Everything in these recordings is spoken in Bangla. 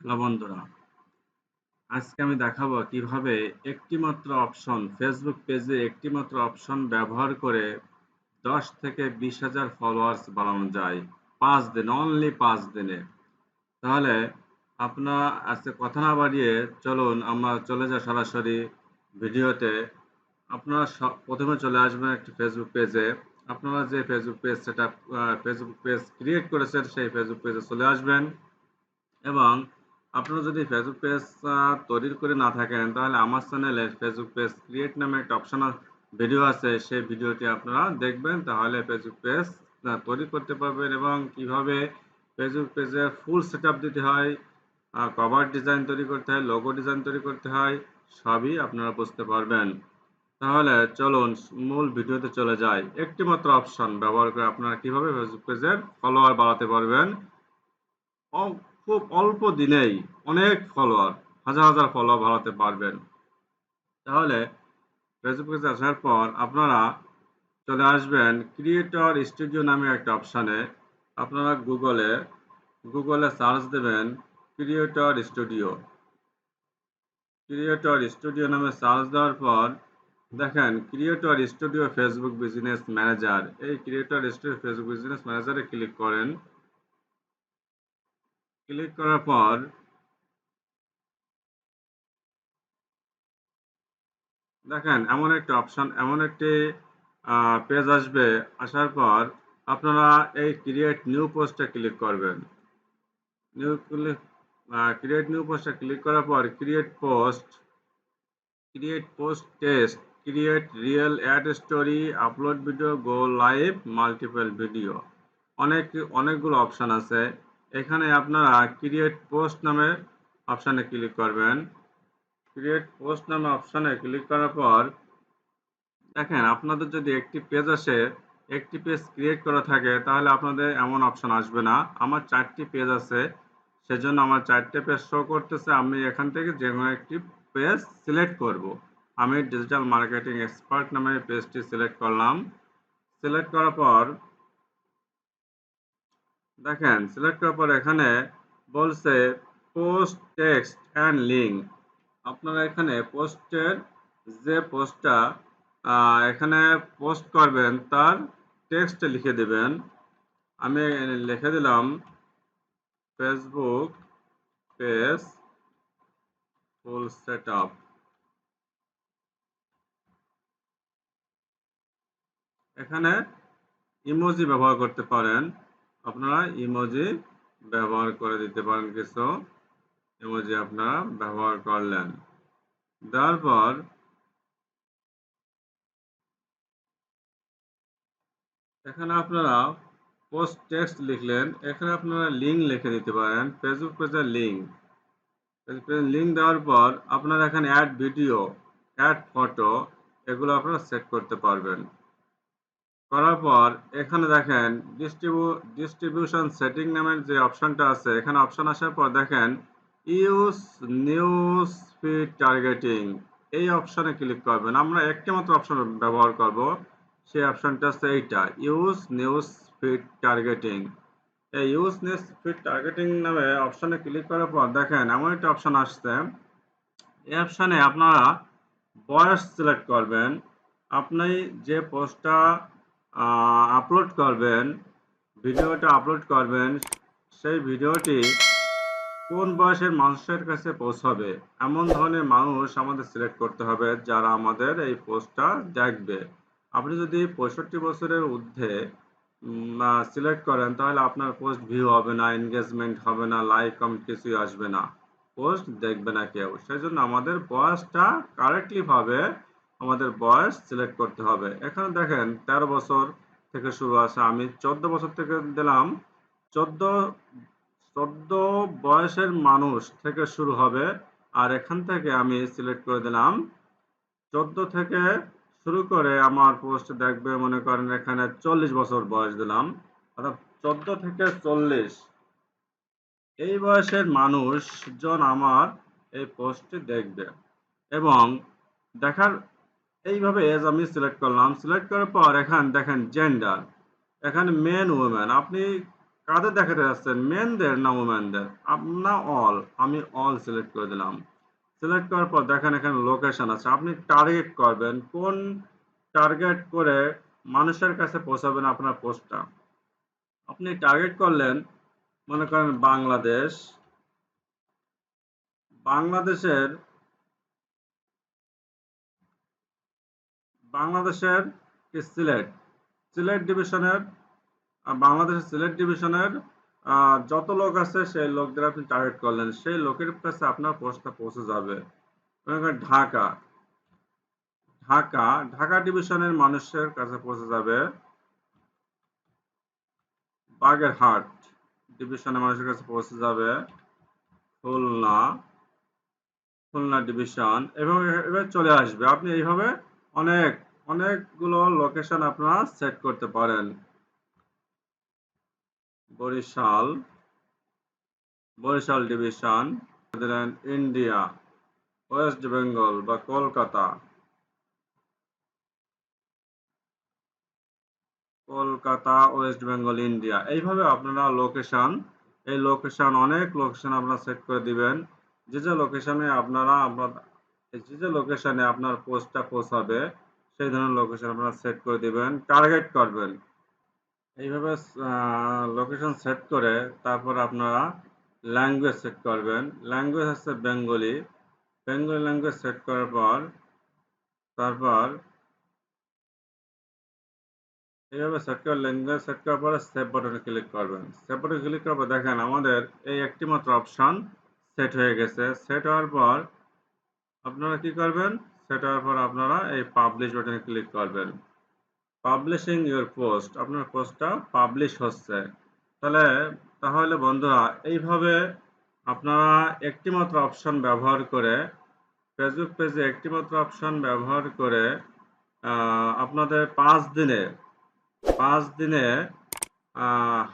হ্যালো বন্ধুরা, আজকে আমি দেখাবো কিভাবে একটিমাত্র অপশন ফেসবুক পেজে একটিমাত্র অপশন ব্যবহার করে 10 থেকে 20,000 ফলোয়ার্স বাড়ানো যায় 5 দিন, অনলি 5 দিনে। তাহলে আপনার আজকে কথা না বাড়িয়ে চলুন আমরা চলে যাই সরাসরি ভিডিওতে। আপনারা প্রথমে চলে আসবেন একটি ফেসবুক পেজে। আপনারা যে Facebook page Facebook page create করেছেন সেই ফেসবুক পেজে চলে আসবেন এবং আপনারা যদি ফেসবুক পেজ তৈরি করে না থাকেন তাহলে আমার চ্যানেলে ফেসবুক পেজ ক্রিয়েট নামে একটা অপশনাল ভিডিও আছে, সেই ভিডিওটি আপনারা দেখবেন, তাহলে ফেসবুক পেজ তৈরি করতে পারবেন এবং কিভাবে ফেসবুক পেজে ফুল সেটআপ দিতে হয়, কভার ডিজাইন তৈরি করতে হয়, লোগো ডিজাইন তৈরি করতে হয়, সবই আপনারা বুঝতে পারবেন। তাহলে চলুন মূল ভিডিওতে চলে যাই। একটি মাত্র অপশন ব্যবহার করে আপনারা কিভাবে ফেসবুক পেজের ফলোয়ার বাড়াতে পারবেন খুব অল্প দিনেই অনেক ফলোয়ার, হাজার হাজার ফলোয়ার বাড়াতে পারবেন। তাহলে ফেসবুক পেজে আসার পর আপনারা চলে আসবেন ক্রিয়েটর স্টুডিও নামে একটা অপশানে। আপনারা গুগলে সার্চ দেবেন ক্রিয়েটর স্টুডিও। ক্রিয়েটর স্টুডিও নামে সার্চ দেওয়ার পর দেখেন creator studio Facebook business manager. এই ক্রিয়েটর স্টুডিও ফেসবুক বিজনেস ম্যানেজারে ক্লিক করেন। ক্লিক করার পর দেখেন এমন একটি পেজ আসবে। আসার পর আপনারা এই ক্রিয়েট নিউ পোস্টে ক্লিক করবেন। নিউ ক্লিক ক্রিয়েট নিউ পোস্টে ক্লিক করার পর create post test, create reel add story, upload video, go live, multiple video, অনেকগুলো অপশন আছে। এখানে আপনারা ক্রিয়েট পোস্ট নামে অপশানে ক্লিক করবেন। ক্রিয়েট পোস্ট নামে অপশানে ক্লিক করার পর দেখেন আপনাদের যদি একটি পেজ আসে, একটি পেজ ক্রিয়েট করা থাকে, তাহলে আপনাদের এমন অপশন আসবে না। আমার 4টি পেজ আছে, সেজন্য আমার 4টে পেজ শো করতেছে। আমি এখান থেকে যে কোনো একটি পেজ সিলেক্ট করব। আমি ডিজিটাল মার্কেটিং এক্সপার্ট নামে পেজটি সিলেক্ট করলাম। সিলেক্ট করার পর দেখেন সিলেক্ট করার পর এখানে বলছে পোস্ট টেক্সট অ্যান্ড লিঙ্ক। আপনারা এখানে পোস্টের যে পোস্টটা এখানে পোস্ট করবেন তার টেক্সট লিখে দেবেন। আমি লিখে দিলাম ফেসবুক পেজ ফুল সেটআপ। এখানে ইমোজি ব্যবহার করতে পারেন, আপনারা ইমোজি ব্যবহার করে দিতে পারেন। কিছু ইমোজি আপনারা ব্যবহার করলেন, দেওয়ার পর এখানে আপনারা পোস্ট টেক্সট লিখলেন, এখানে আপনারা লিঙ্ক লিখে দিতে পারেন, ফেসবুক পেজের লিঙ্ক। লিঙ্ক দেওয়ার পর আপনারা এখানে অ্যাড ভিডিও, অ্যাড ফটো, এগুলো আপনারা সেট করতে পারবেন। করার পর এখানে দেখেন ডিস্ট্রিবিউশন সেটিং নামের যে অপশনটা আছে, এখানে অপশন আসার পর দেখেন ইউজ নিউজ ফিড টার্গেটিং, এই অপশনে ক্লিক করবেন। আমরা একটি মাত্র অপশন ব্যবহার করব, সেই অপশনটা হচ্ছে এইটা, ইউজ নিউজ ফিড টার্গেটিং। এই ইউজ নিউজ ফিড টার্গেটিং নামে অপশনে ক্লিক করার পর দেখেন এমন একটা অপশন আসছে। এই অপশনে আপনারা বয়স সিলেক্ট করবেন। আপনি যে পোস্টটা আপলোড করবেন, ভিডিওটা আপলোড করবেন, সেই ভিডিওটি কোন বয়সের মানুষের কাছে পৌঁছাবে, এমন ধরনের মানুষ আমাদের সিলেক্ট করতে হবে যারা আমাদের এই পোস্টটা দেখবে। আপনি যদি 65 বছরের ঊর্ধ্বে সিলেক্ট করেন তাহলে আপনার পোস্ট ভিউ হবে না, এনগেজমেন্ট হবে না, লাইক কমেন্ট কিছুই আসবে না, পোস্ট দেখবে না কেউ। সেই জন্য আমাদের বয়সটা কারেক্টলি ভাবে আমাদের বয়স সিলেক্ট করতে হবে। এখানে দেখেন 13 বছর থেকে শুরু আছে, আমি 14 বছর থেকে দিলাম। 14 14 বয়সের মানুষ থেকে শুরু হবে। আর এখান থেকে আমি সিলেক্ট করে দিলাম 14 থেকে শুরু করে আমার পোস্ট দেখবে, মনে করেন এখানে 40 বছর বয়স দিলাম, অর্থাৎ 14 থেকে 40 এই বয়সের মানুষজন আমার এই পোস্টটি দেখবে। এবং দেখার এইভাবে এজ আমি সিলেক্ট করলাম। সিলেক্ট করার পর এখানে দেখেন জেন্ডার, এখানে মেন ওমেন, আপনি কাদের দেখাতে যাচ্ছেন, মেনদের না ওমেনদের? না অল, আমি অল সিলেক্ট করে দিলাম। সিলেক্ট করার পর দেখেন এখানে লোকেশন আছে, আপনি টার্গেট করবেন কোন টার্গেট করে মানুষের কাছে পৌঁছাবেন আপনার পোস্টটা। আপনি টার্গেট করলেন মনে করেন বাংলাদেশ, বাংলাদেশের বাংলাদেশের সিলেট, সিলেট ডিভিশনের বাংলাদেশের সিলেট ডিভিশনের যত লোক আছে সেই লোকদের আপনি টার্গেট করলেন, সেই লোকের কাছে আপনার পোস্টটা পৌঁছে যাবে। মনে করেন ঢাকা, ঢাকা ঢাকা ডিভিশনের মানুষের কাছে পৌঁছে যাবে। বাগেরহাট ডিভিশনের মানুষের কাছে পৌঁছে যাবে। খুলনা, খুলনা ডিভিশন এবং এভাবে চলে আসবে। আপনি এইভাবে অনেক অনেকগুলো লোকেশন আপনারা সেট করতে পারেন। বরিশাল, বরিশাল ডিভিশন দিলেন ইন্ডিয়া, ওয়েস্ট বেঙ্গল বা কলকাতা, কলকাতা ওয়েস্ট বেঙ্গল ইন্ডিয়া। এইভাবে আপনারা লোকেশন, এই লোকেশন অনেক লোকেশন আপনারা সেট করে দিবেন। যে যে লোকেশনে আপনারা যে যে লোকেশনে আপনার পোস্টটা পৌঁছাবে সেই ধরনের লোকেশন আপনারা সেট করে দিবেন, টার্গেট করবেন। এইভাবে লোকেশন সেট করে তারপর আপনারা ল্যাঙ্গুয়েজ সেট করবেন। ল্যাঙ্গুয়েজ হচ্ছে বেঙ্গলি, বেঙ্গলি ল্যাঙ্গুয়েজ সেট করার পর তারপর এইভাবে সেট করে ল্যাঙ্গুয়েজ সেট করার পরে সেভ বাটনে ক্লিক করবেন। সেভ বাটনে ক্লিক করার পর দেখেন আমাদের এই একটি মাত্র অপশন সেট হয়ে গেছে। সেট হওয়ার পর আপনারা কি করবেন, সেট হওয়ার পর আপনারা এই পাবলিশ বাটনে ক্লিক করবেন। পাবলিশিং ইউর পোস্ট, আপনার পোস্টটা পাবলিশ হচ্ছে। তাহলে বন্ধুরা এইভাবে আপনারা একটি মাত্র অপশন ব্যবহার করে ফেসবুক পেজে একটি মাত্র অপশন ব্যবহার করে আপনাদের 5 দিনে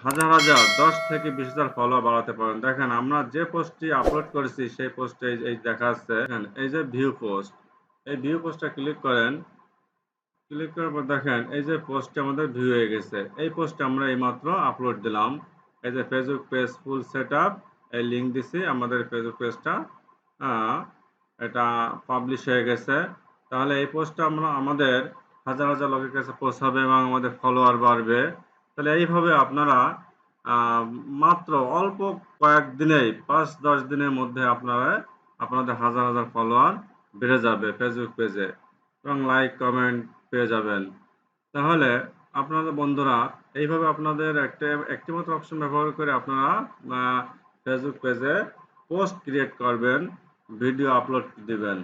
হাজার হাজার 10 থেকে 20,000 ফলোয়ার বাড়াতে পারেন। দেখেন আমরা যে পোস্টটি আপলোড করেছি সেই পোস্টে এই দেখা যাচ্ছে, এই যে ভিউ পোস্ট, এই ভিউ পোস্টটা ক্লিক করেন। ক্লিক করার পর দেখেন এই যে পোস্টটি আমাদের ভিউ হয়ে গেছে। এই পোস্টে আমরা এইমাত্র আপলোড দিলাম। এই যে ফেসবুক পেজ ফুল সেটআপ, এই লিঙ্ক দিছি, আমাদের ফেসবুক পেজটা এটা পাবলিশ হয়ে গেছে। তাহলে এই পোস্টটা আমাদের হাজার হাজার লোকের কাছে পৌঁছাবে এবং আমাদের ফলোয়ার বাড়বে। তাহলে এইভাবে আপনারা মাত্র অল্প কয়েকদিনেই 5-10 দিনের মধ্যে আপনাদের হাজার হাজার ফলোয়ার বেড়ে যাবে ফেসবুক পেজে এবং লাইক কমেন্ট পেয়ে যাবেন। তাহলে আপনাদের বন্ধুরা এইভাবে আপনাদের একটি মাত্র অপশন ব্যবহার করে আপনারা ফেসবুক পেজে পোস্ট ক্রিয়েট করবেন, ভিডিও আপলোড দিবেন।